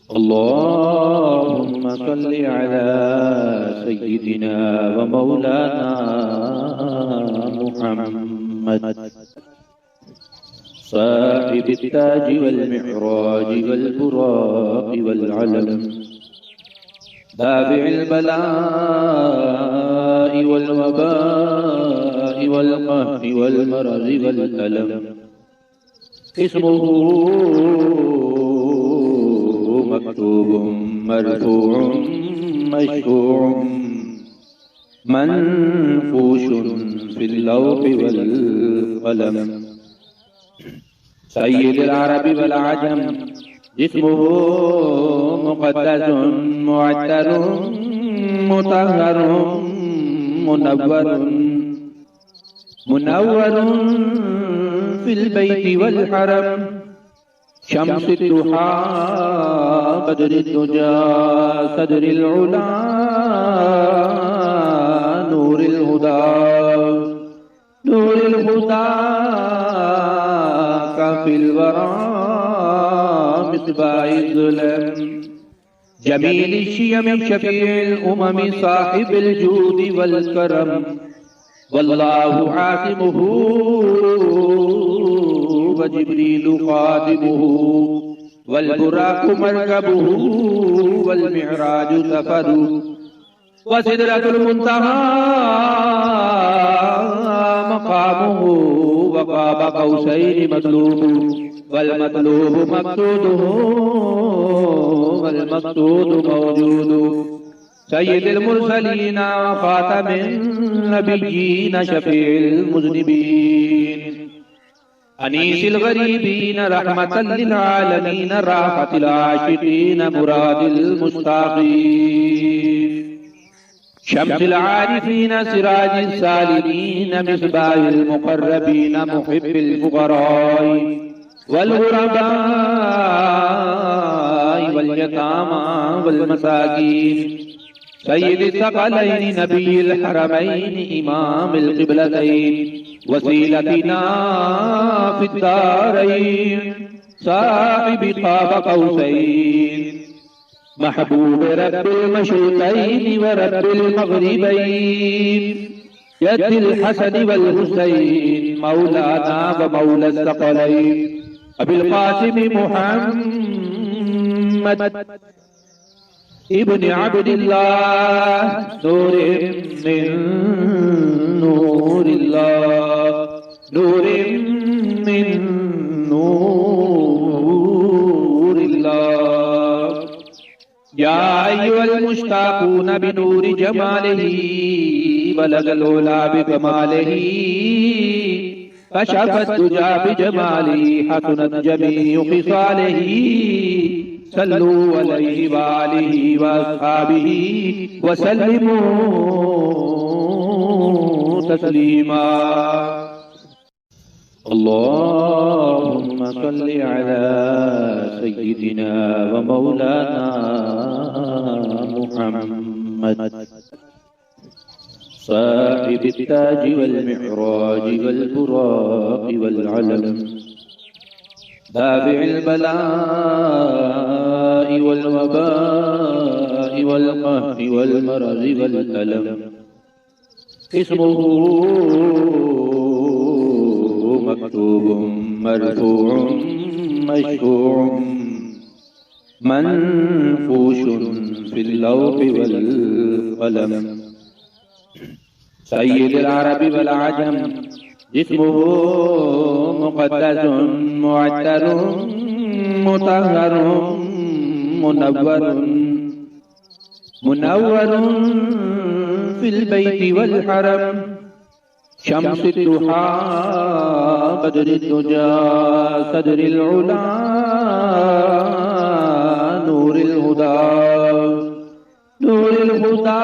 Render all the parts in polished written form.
अल्लाहुम्मा सल्लि अला सय्यिदिना व मौलाना मुहम्मद साहिबित ताज वल मिअराज वल बुराक वल अलम दाफिल बलाइ वल वबाइ वल कहरि वल मरज़ वल अलम इस्मुहु मक्तूबुम मरफूउम मशफूउम मनफूशुन फिल लौहि वल क़लम सय्यिदुल अरबि वल अजम जिस्मुहु मुक़द्दसुन मुअत्तरुन मुतहहरुन मुनव्वरुन फिल बैति वल हरम शम्सुद दुहा बदरुद दुजा सदरुल उला नूरुल हुदा काफिल वरा मिस्बाहिल ज़ुलम जमील शियम शफीउल उमम साहिबुल जूद वल करम वल्लाहु आसिमुहु व जिब्रीलु खादिमुहु वल बुराकु मरकबुहु वल मिअराजु सफरु व सिदरतुल मुंतहा मकामुहु व क़ाब क़ौसैनि मतलूबु वल मतलूबु मक़सूदुहु वल मक़सूदु मौजूदु सय्यिदुल मुरसलीन व ख़ातमिन नबिय्यीन शफ़ीउल मुज़निबीन अनीसिल गरीबीन रहमतल लिल आलमीन राहतिल आशिकीन मुरादिल मुश्ताक़ीन शम्सिल आरिफीन सिराजिस सालिमीन मिस्बाहिल मुक़र्रबीन मुहिब्बिल फुक़राई वल गुरबाई वल यतामा वल मसाकीन सय्यिदिस सकलैनि नबिय्यिल हरमैनि इमामिल क़िबलतैन वसीलतिना फिद दारैन साहिबि क़ाब क़ौसैन महबूब रब्बिल मशरिक़ैन व रब्बिल मग़रिबैन यद्दिल हसन वल हुसैन मौलाना व मौला सकलैन अबिल क़ासिम मुहम्मद इब्न अब्दिल्लाह नूरिन मिन नूरिल्लाह नूरिन मिन नूरिल्लाह या अय्युहल मुश्ताक़ून बिनूरि जमालिही बलगल उला बिकमालिही कशफत दुजा बिजमालिही हसनत जमीउ ख़िसालिही सल्लू अलैहि व आलिहि व अस्हाबिही व सल्लिमू तस्लीमा अल्लाहुम्मा सल्लि अला सय्यिदिना व मौलाना मुहम्मद साहिबित ताज वल मिअराज वल बुराक वल अलम दाफिल बलाइ वल वबाइ वल कहरि वल मरज़ वल अलम इस्मुहु मक्तूबुम मरफूउम मशफूउम मनफूशुन फिल लौहि वल क़लम सय्यिदुल अरबि वल अजम जिस्मुहु मुक़द्दसुन मुअत्तरुन मुतहहरुन मुनव्वरुन फिल बैति वल हरम शम्सुद दुहा बदरुद दुजा सदरुल उला नूरुल हुदा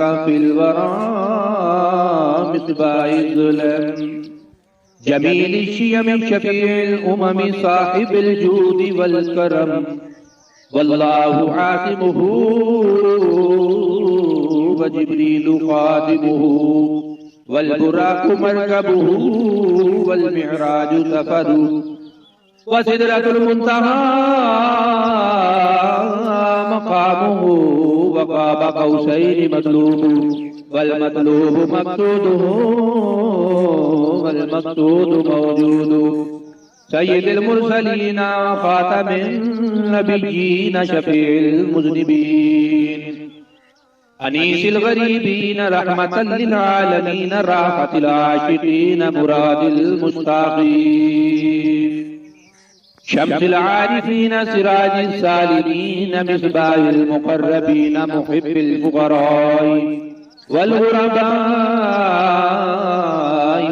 काफिल वरा मिस्बाहिल ज़ुलम जमील शियम शफीउल उमम साहिबुल जूद वल करम वल्लाहु आसिमुहु व जिब्रीलु खादिमुहु वल बुराकु मरकबुहु वल मिअराजु सफरु व सिदरतुल मुंतहा मकामुहु व क़ाब क़ौसैनि मतलूबु वल मतलूबु मक़सूदुहु वल मक़सूदु मौजूदु सय्यिदुल मुरसलीन व ख़ातमिन नबिय्यीन शफ़ीउल मुज़निबीन अनीसिल गरीबीन रहमतल लिल आलमीन राहतिल आशिकीन मुरादिल मुश्ताक़ीन शम्सिल आरिफीन सिराजिस सालिमीन मिस्बाहिल मुक़र्रबीन मुहिब्बिल फुक़राई वल गुरबाई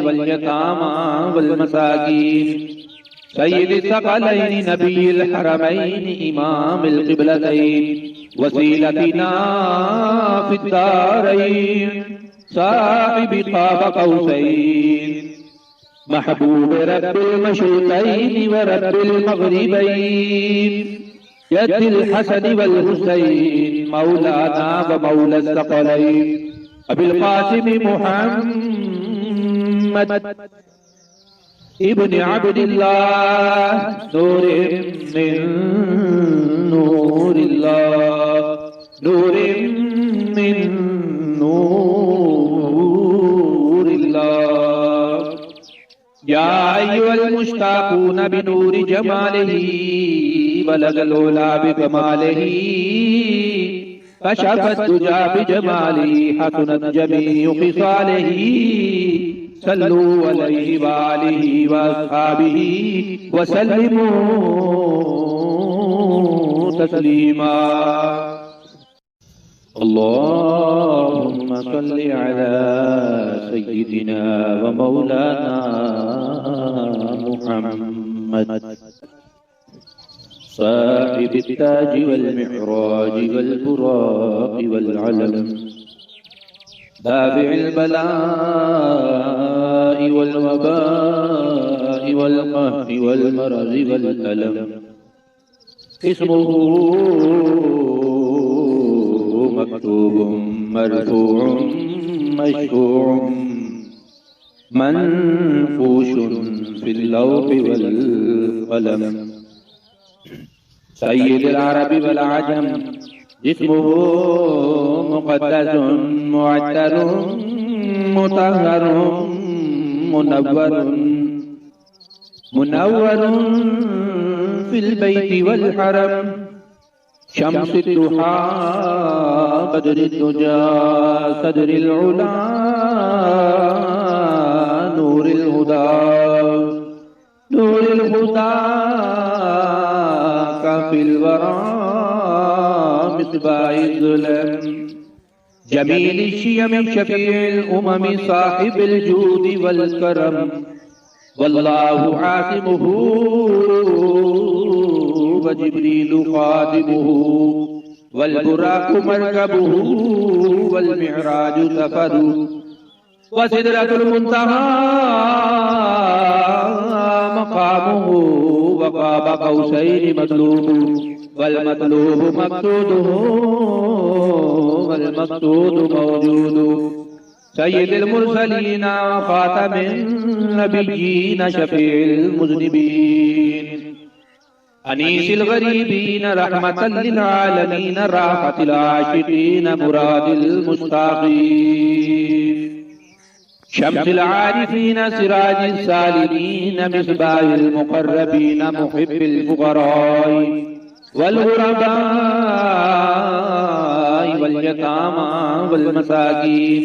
वल यतामा वल मसाकीन सय्यिदिस सकलैनि नबिय्यिल हरमैनि इमामिल क़िबलतैन वसीलतिना फिद्दारैन साहिबि क़ाब क़ौसैन महबूब रब्बिल मशरिक़ैन व रब्बिल मग़रिबैन यद्दिल हसन वल हुसैन मौलाना व मौला सकलैन अबिल क़ासिम मुहम्मद इब्न अब्दिल्लाह नूरिन मिन नूरिल्लाह नूरिन मिन नूरिल्लाह या अय्युहल मुश्ताक़ून बिनूरि जमालिही बलगल उला बिकमालिही कशफत दुजा बिजमालिही हसनत जमीउ ख़िसालिही सल्लू अलैहि व आलिहि व अस्हाबिही व सल्लिमू तस्लीमा। अल्लाहुम्मा सल्लि अला सय्यिदिना व मौलाना मुहम्मद साहिबित ताज वल मिअराज वल बुराक़ वल अलम दाफ़िइल बलाइ वल वबाइ वल क़हरि वल मरज़ि वल अलम इस्मुहु मक्तूबुम मरफ़ूउम मशफ़ूउम मनफ़ूशुन फ़िल लौहि वल क़लम सय्यिदुल अरबि वल अजम जिस्मुहु मुक़द्दसुन मुअत्तरुन मुतहहरुन मुनव्वरुन फिल बैति वल हरम शम्सुद दुहा बदरुद दुजा सदरिल उला नूरिल हुदा काफिल वरा मिस्बाहिल ज़ुलम जमील शियम शफीउल उमम साहिबिल जूद वल करम वल्लाहु आसिमुहु व जिब्रीलु खादिमुहु वल बुराक़ु मरकबुहु वल मिअराजु सफरु व सिदरतुल मुंतहा मकामुहु व क़ाब क़ौसैनि मतलूबु वल मतलूबु मक़सूदुहु वल मक़सूदु मौजूदु सय्यिदुल मुरसलीन व ख़ातमिन नबिय्यीन शफ़ीउल मुज़निबीन अनीसिल गरीबीन रहमतल लिल आलमीन राहतिल आशिकीन मुरादिल मुश्ताक़ीन शम्सिल आरिफीन सिराजिस सालिमीन मिस्बाहिल मुक़र्रबीन मुहिब्बिल फुक़राई वल गुरबाई वल यतामा वल मसाकीन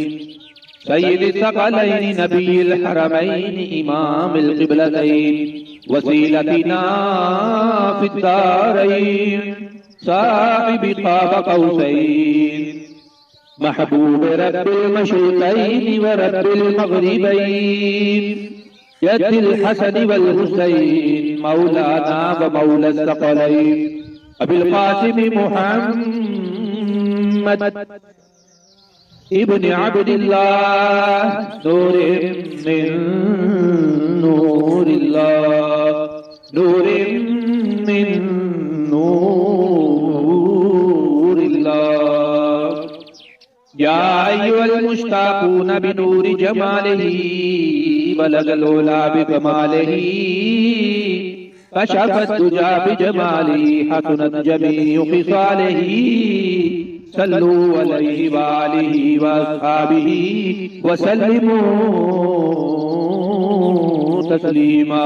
सय्यिदिस सकलैनि नबिय्यिल हरमैनि इमामिल क़िबलतैन वसीलतिना फिद्दारैन साहिबि क़ाब क़ौसैन महबूब रब्बिल मशरिक़ैन व रब्बिल मग़रिबैन यद्दिल हसन वल हुसैन मौलाना व मौला सकलैन अबिल क़ासिम मुहम्मद इब्न अब्दिल्लाह नूरिन मिन नूरिल्लाह नूरिन मिन नूरिल्लाह या अय्युहल मुश्ताक़ून बिनूरि जमालिही बलगल उला बिकमालिही कशफत दुजा बिजमालिही हसनत जमीउ खिसालिही सल्लू अलैहि व आलिही व अस्हाबिही व सल्लिमू तस्लीमा।